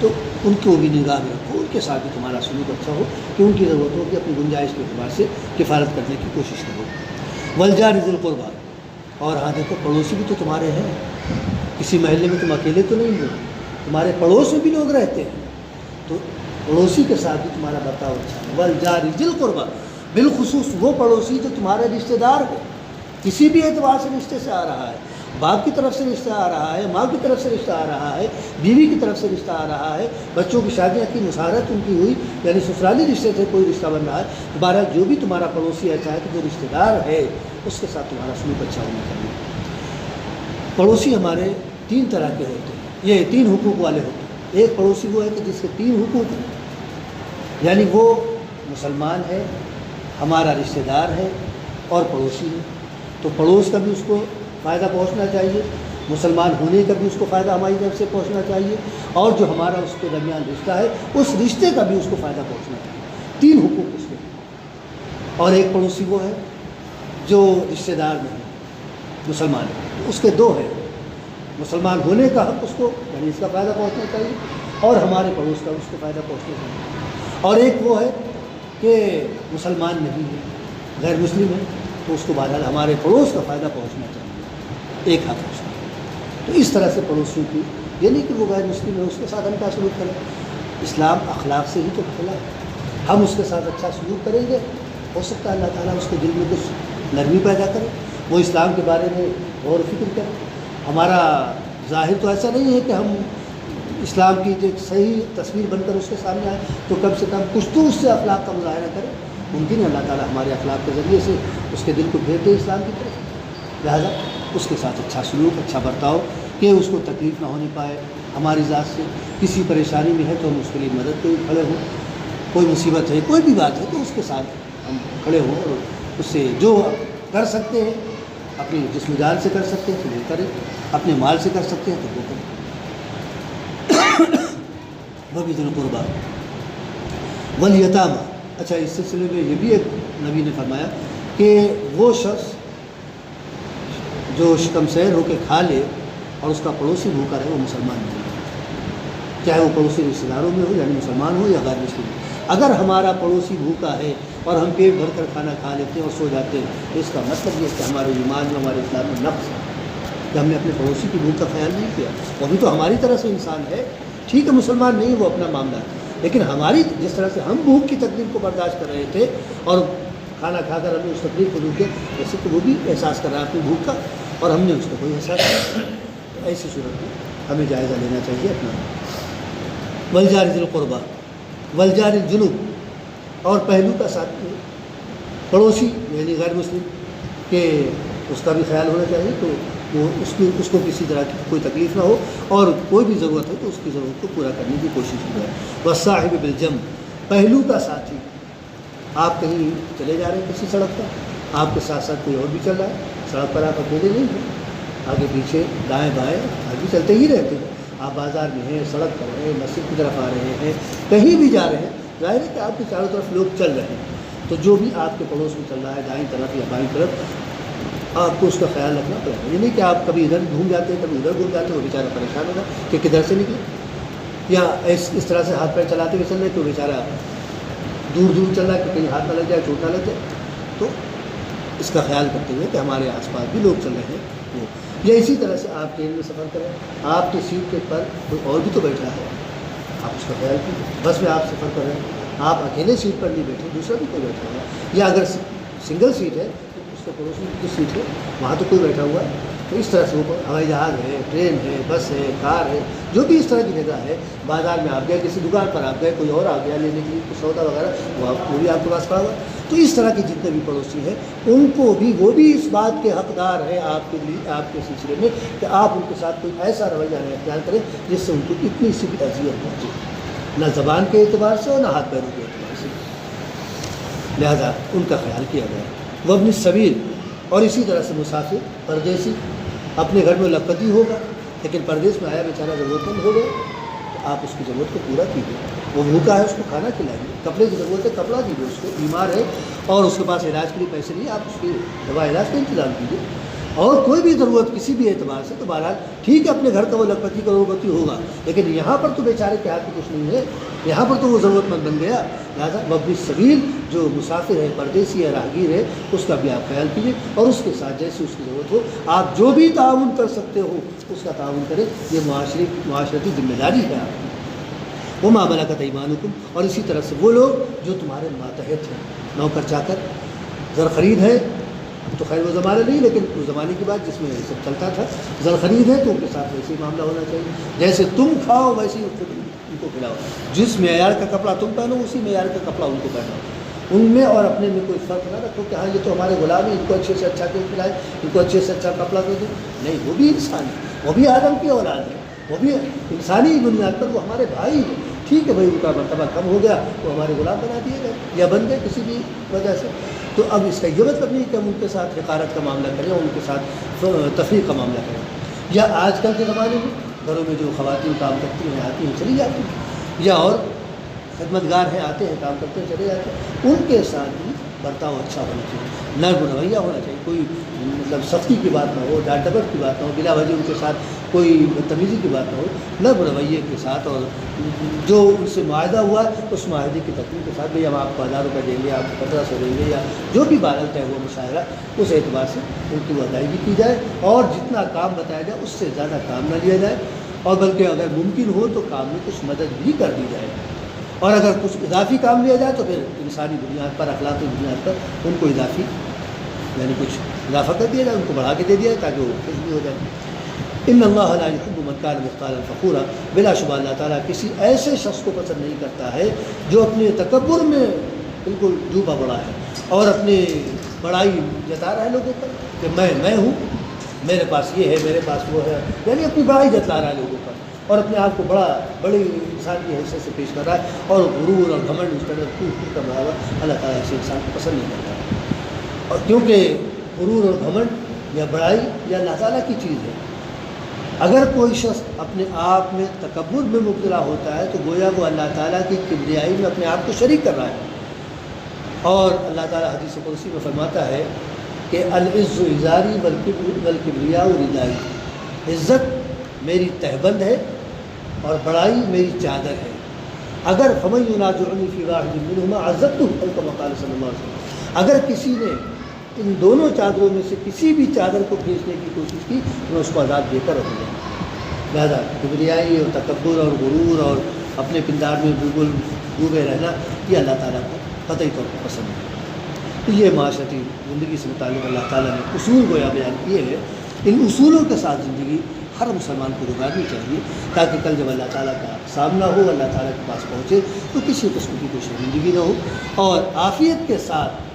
تو ان کو بھی نگاہ میں رکھو، ان کے ساتھ بھی تمہارا سلوک اچھا ہو کہ ان کی ضرورتوں کی اپنی گنجائش کے اعتبار سے کفالت کرنے کی کوشش کرو۔ والجار ذی القربیٰ، اور ہاں دیکھو پڑوسی بھی تو تمہارے ہیں، کسی محلے میں تم اکیلے تو نہیں ہو، تمہارے پڑوس میں بھی لوگ رہتے ہیں، تو پڑوسی کے ساتھ بھی تمہارا برتاؤ اچھا ہے۔ والجار ذی القربیٰ، بالخصوص وہ پڑوسی جو تمہارے رشتہ دار ہیں، کسی بھی اعتبار سے رشتے سے آ رہا ہے، باپ کی طرف سے رشتہ آ رہا ہے، ماں کی طرف سے رشتہ آ رہا ہے، بیوی کی طرف سے رشتہ آ رہا ہے، بچوں کی شادیاں کی مسارت ان کی ہوئی، یعنی سسرالی رشتے سے کوئی رشتہ بن رہا ہے، تو بہرحال جو بھی تمہارا پڑوسی ایسا ہے کہ جو رشتہ دار ہے اس کے ساتھ تمہارا سلوک اچھا ہونا چاہیے۔ پڑوسی ہمارے 3 طرح کے ہوتے ہیں، یہ 3 حقوق والے ہوتے ہیں۔ ایک پڑوسی وہ ہے کہ جس کے 3 حقوق ہیں، یعنی وہ مسلمان ہے، ہمارا رشتہ دار ہے اور پڑوسی ہے، تو پڑوس کا بھی اس کو فائدہ پہنچنا چاہیے، مسلمان ہونے کا بھی اس کو فائدہ ہماری طرف سے پہنچنا چاہیے، اور جو ہمارا اس کے درمیان رشتہ ہے اس رشتے کا بھی اس کو فائدہ پہنچنا چاہیے۔ 3 حقوق اس کے۔ اور ایک پڑوسی وہ ہے جو رشتہ دار نہیں مسلمان ہے، اس کے 2 ہیں، مسلمان ہونے کا حق اس کو، یعنی اس کا فائدہ پہنچنا چاہیے، اور ہمارے پڑوس کا اس کو فائدہ پہنچنا چاہیے۔ اور ایک وہ ہے کہ مسلمان نہیں ہے، غیر مسلم ہے، تو اس کو بہرحال ہمارے پڑوس کا فائدہ پہنچنا چاہیے، ایک حق اس کا۔ تو اس طرح سے پڑوسیوں کی، یہ نہیں کہ وہ غیر مسلم ہے اس کے ساتھ ہم کیا سلوک کریں، اسلام اخلاق سے ہی تو پھیلا ہے، ہم اس کے ساتھ اچھا سلوک کریں گے، ہو سکتا ہے اللہ تعالیٰ اس کے دل میں کچھ نرمی پیدا کرے، وہ اسلام کے بارے میں غور و فکر کرے۔ ہمارا ظاہر تو ایسا نہیں ہے کہ ہم اسلام کی ایک صحیح تصویر بن کر اس کے سامنے آئے، تو کم سے کم کچھ تو اس سے اخلاق کا مظاہرہ کرے۔ ممکن ہے اللہ تعالیٰ ہمارے اخلاق کے ذریعے سے اس کے دل کو پھیر دے اسلام کی طرف، لہذا اس کے ساتھ اچھا سلوک، اچھا برتاؤ، کہ اس کو تکلیف نہ ہونے پائے ہماری ذات سے، کسی پریشانی میں ہے تو ہم اس کے لیے مدد کے لیے کھڑے ہوں، کوئی مصیبت ہے، کوئی بھی بات ہے تو اس کے ساتھ ہم کھڑے ہوں، اور اس سے جو کر سکتے ہیں اپنی جسم جان سے کر سکتے ہیں تو وہ کریں، اپنے مال سے کر سکتے ہیں تو وہ کریں۔ وَبِذِي الْقُرْبَىٰ وَالْيَتَامَىٰ۔ اچھا، اس سلسلے میں یہ بھی ایک نبی نے فرمایا کہ وہ شخص جو شکم سیر ہو کے کھا لے اور اس کا پڑوسی بھوکا رہے وہ مسلمان نہیں ہے، چاہے وہ پڑوسی رشتہ داروں میں ہو یعنی مسلمان ہو یا غیر مسلم ہو۔ اگر ہمارا پڑوسی بھوکا ہے اور ہم پیٹ بھر کر کھانا کھا لیتے ہیں اور سو جاتے ہیں تو اس کا مطلب یہ ہے کہ ہمارے ایمان میں، ہمارے اسلام میں نقص ہے کہ ہم نے اپنے پڑوسی کی بھوک کا خیال نہیں کیا۔ وہ بھی تو ہماری طرح سے انسان ہے، ٹھیک ہے مسلمان نہیں وہ اپنا معاملہ ہے، لیکن ہماری جس طرح سے ہم بھوک کی تکلیف کو برداشت کر رہے تھے اور کھانا کھا کر ہمیں اس تکلیف کو روکے، ویسے تو وہ بھی احساس کر رہا ہے اپنی بھوک کا اور ہم نے اس کا کوئی احساس نہیں۔ تو ایسی صورت میں ہمیں جائزہ لینا چاہیے اپنا۔ والجار ذی القربیٰ والجار الجنب، اور پہلو کا ساتھ پڑوسی یعنی غیر مسلم کہ اس کا بھی خیال ہونا چاہیے، تو وہ اس کو کسی طرح کی کوئی تکلیف نہ ہو، اور کوئی بھی ضرورت ہے تو اس کی ضرورت کو پورا کرنے کی کوشش کی جائے۔ والصاحب بالجنب، پہلو کا ساتھی، آپ کہیں چلے جا رہے ہیں کسی سڑک پر، آپ کے ساتھ ساتھ کوئی اور بھی چل رہا ہے، سڑک پر آپ اکیلے نہیں ہیں، آگے پیچھے دائیں بائیں آگے چلتے ہی رہتے ہیں، آپ بازار میں ہیں، سڑک پر ہیں، مسجد کی طرف آ رہے ہیں، کہیں بھی جا رہے ہیں، ظاہر ہے کہ آپ کے چاروں طرف لوگ چل رہے ہیں، تو جو بھی آپ کے پڑوس میں چل رہا ہے دائیں طرف یا بائیں طرف، آپ کو اس کا خیال رکھنا پڑے گا۔ یہ نہیں کہ آپ کبھی ادھر گھوم جاتے ہیں کبھی ادھر گھوم جاتے ہیں، وہ بیچارہ پریشان ہوگا کہ کدھر سے نکلے، یا اس طرح سے ہاتھ پیر چلاتے ہوئے چل رہے تو بیچارہ دور دور چل رہا ہے کہ کہیں ہاتھ نہ لگ جائے، چوٹ نہ لگ جائے، تو اس کا خیال کرتے ہوئے کہ ہمارے آس پاس بھی لوگ چل رہے ہیں وہ، یا اسی طرح سے آپ ٹرین میں سفر کریں، آپ کی سیٹ کے پر کوئی اور بھی تو بیٹھا ہے، آپ اس کا خیال کیجیے۔ بس میں آپ سفر کر رہے ہیں، آپ اکیلے سیٹ پر نہیں بیٹھے، دوسرا بھی کوئی بیٹھا ہوا ہے، یا اگر سنگل سیٹ ہے تو اس کے پڑوس میں جو سیٹ ہے وہاں تو کوئی بیٹھا ہوا ہے، تو اس طرح سے اوپر ہوائی جہاز ہے، ٹرین ہے، بس ہے، کار ہے، جو بھی اس طرح کی جگہ ہے، بازار میں آپ گئے، کسی دکان پر آپ گئے، کوئی اور آ گیا لینے کے لیے کچھ سودا وغیرہ، وہ بھی آپ کے پاس پڑا ہوا، تو اس طرح کے جتنے بھی پڑوسی ہیں ان کو بھی، وہ بھی اس بات کے حقدار ہیں آپ کے لیے، آپ کے سلسلے میں کہ آپ ان کے ساتھ کوئی ایسا رویہ اختیار کریں جس سے ان کو اتنی سی بھی اذیت پہنچے، نہ زبان کے اعتبار سے اور نہ ہاتھ پیروں کے اعتبار سے، لہذا ان کا خیال کیا جائے۔ وابن السبیل، اور اسی طرح سے مسافر پردیسی، اپنے گھر میں لقتی ہوگا لیکن پردیس میں آیا بیچارہ ضرورت مند ہو گیا تو آپ اس کی ضرورت کو پورا کیجیے، وہ بھوکا ہے اس کو کھانا کھلائیے، کپڑے کی ضرورت ہے کپڑا دیجیے اس کو، بیمار ہے اور اس کے پاس علاج کے لیے پیسے نہیں، آپ اس کی دوا علاج کا انتظام کیجیے، اور کوئی بھی ضرورت کسی بھی اعتبار سے، تو بہرحال ٹھیک ہے اپنے گھر کا وہ لکھپتی کروڑپتی ہوگا لیکن یہاں پر تو بیچارے کے ہاتھ میں کچھ نہیں ہے، یہاں پر تو وہ ضرورت مند بن گیا، لہٰذا وابن السبیل جو مسافر ہے، پردیسی ہے، راہگیر ہے، اس کا بھی آپ خیال کیجیے، اور اس کے ساتھ جیسے اس کی ضرورت ہو آپ جو بھی تعاون کر سکتے ہو اس کا تعاون کریں، یہ معاشرتی ذمہ داری ہے آپ کی۔ وما ملکت ایمانکم، اور اسی طرح سے وہ لوگ جو تمہارے ماتحت ہیں، نوکر چاکر، زر خرید ہے، تو خیر وہ زمانہ نہیں، لیکن اس زمانے کی بات جس میں یہ سب چلتا تھا. زر خرید ہے تو ان کے ساتھ ویسے ہی معاملہ ہونا چاہیے، جیسے تم کھاؤ ویسے ہی ان کو کھلاؤ. جس معیار کا کپڑا تم پہنو اسی معیار کا کپڑا ان کو پہناؤ. ان میں اور اپنے میں کوئی فرق نہ رکھو کہ ہاں یہ تو ہمارے غلام ہیں، ان کو اچھے سے اچھا کیوں کھلائے، ان کو اچھے سے اچھا کپڑا دے دیں. نہیں، وہ بھی انسان ہے، وہ بھی آدم کی اولاد ہے، وہ بھی انسانی بنیاد پر وہ ہمارے بھائی ہیں. ٹھیک ہے بھائی، ان کا مرتبہ کم ہو گیا تو ہمارے غلام بنا دیے گئے یا بن گئے کسی بھی وجہ سے. تو اب اس کا یہ مطلب نہیں کہ ہم ان کے ساتھ حقارت کا معاملہ کریں، ان کے ساتھ تفریح کا معاملہ کریں. یا آج کل کے زمانے میں گھروں میں جو خواتین کام کرتی ہیں آتی ہیں چلی جاتی ہیں، یا اور خدمتگار ہیں آتے ہیں کام کرتے ہیں چلے جاتے ہیں، ان کے ساتھ بھی برتاؤ اچھا ہونا چاہیے، نرم رویہ ہونا چاہیے. کوئی مطلب سختی کی بات نہ ہو، ڈانٹ ڈپٹ کی بات نہ ہو، بلا وجہ ان کے ساتھ کوئی بدتمیزی کی بات نہ ہو. نرم رویے کے ساتھ اور جو ان سے معاہدہ ہوا ہے اس معاہدے کی تکمیل کے ساتھ، بھئی ہم آپ کو 1000 روپے دیں گے، آپ کو 1500 دیں گے، یا جو بھی بالغ ہے وہ مشاہرہ، اس اعتبار سے ان کی ادائیگی کی جائے. اور جتنا کام بتایا جائے اس سے زیادہ کام نہ لیا جائے، اور بلکہ اگر ممکن ہو تو کام میں کچھ مدد بھی کر دی جائے. اور اگر کچھ اضافی کام لیا جائے تو پھر انسانی بنیاد پر، اخلاقی بنیاد پر ان کو اضافی یعنی کچھ اضافہ کر دیا جائے، ان کو بڑھا کے دے دیا جائے تاکہ وہ خوش بھی ہو جائے. ان اللہ لا يحب من كان مختالا فخورا. بلا شبہ اللہ تعالیٰ کسی ایسے شخص کو پسند نہیں کرتا ہے جو اپنے تکبر میں بالکل ڈوبا بڑا ہے اور اپنی بڑائی جتا رہا ہے لوگوں پر کہ میں ہوں، میرے پاس یہ ہے، میرے پاس وہ ہے، یعنی اپنی بڑائی جتلا رہا ہے لوگوں پر اور اپنے آپ کو بڑی انسان کی حیثیت سے پیش کر رہا ہے اور غرور اور گھمنڈ اس طرح پور کر رہا ہے. اللہ تعالیٰ ایسے انسان کو پسند نہیں کرتا ہے. اور کیونکہ غرور اور گھمنڈ یا بڑائی یا اللہ تعالیٰ کی چیز ہے. اگر کوئی شخص اپنے آپ میں تکبر میں مبتلا ہوتا ہے تو گویا وہ اللہ تعالیٰ کی کبریائی میں اپنے آپ کو شریک کر رہا ہے. اور اللہ تعالیٰ حدیث قدسی میں فرماتا ہے کہ العز ازاری والکبریاء ردائی. عزت میری تہبند ہے اور بڑائی میری چادر ہے. اگر فمن ینازعنی فی واحد منہما عزتہ او کما قال صلی اللہ علیہ وسلم. اگر کسی نے ان دونوں چادروں میں سے کسی بھی چادر کو کھینچنے کی کوشش کی تو میں اس کو عذاب دے کر رکھوں گا. لہٰذا کبریائی اور تکبر اور غرور اور اپنے کردار میں بالکل ڈوبے رہنا یہ اللہ تعالیٰ کو قطعی طور پر پسند ہے. یہ معاشرتی زندگی سے متعلق اللہ تعالیٰ نے اصول گویا بیان کیے ہیں. ان اصولوں کے ساتھ زندگی ہر مسلمان کو گزارنی چاہیے تاکہ کل جب اللہ تعالیٰ کا سامنا ہو، اللہ تعالیٰ کے پاس پہنچے تو کسی قسم کی کوئی شرمندگی نہ ہو اور عافیت کے ساتھ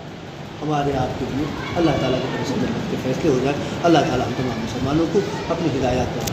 ہمارے آپ کے لیے اللہ تعالیٰ کی طرف سے جنت کے فیصلے ہو جائے. اللہ تعالیٰ ہم تمام مسلمانوں کو اپنی ہدایات کا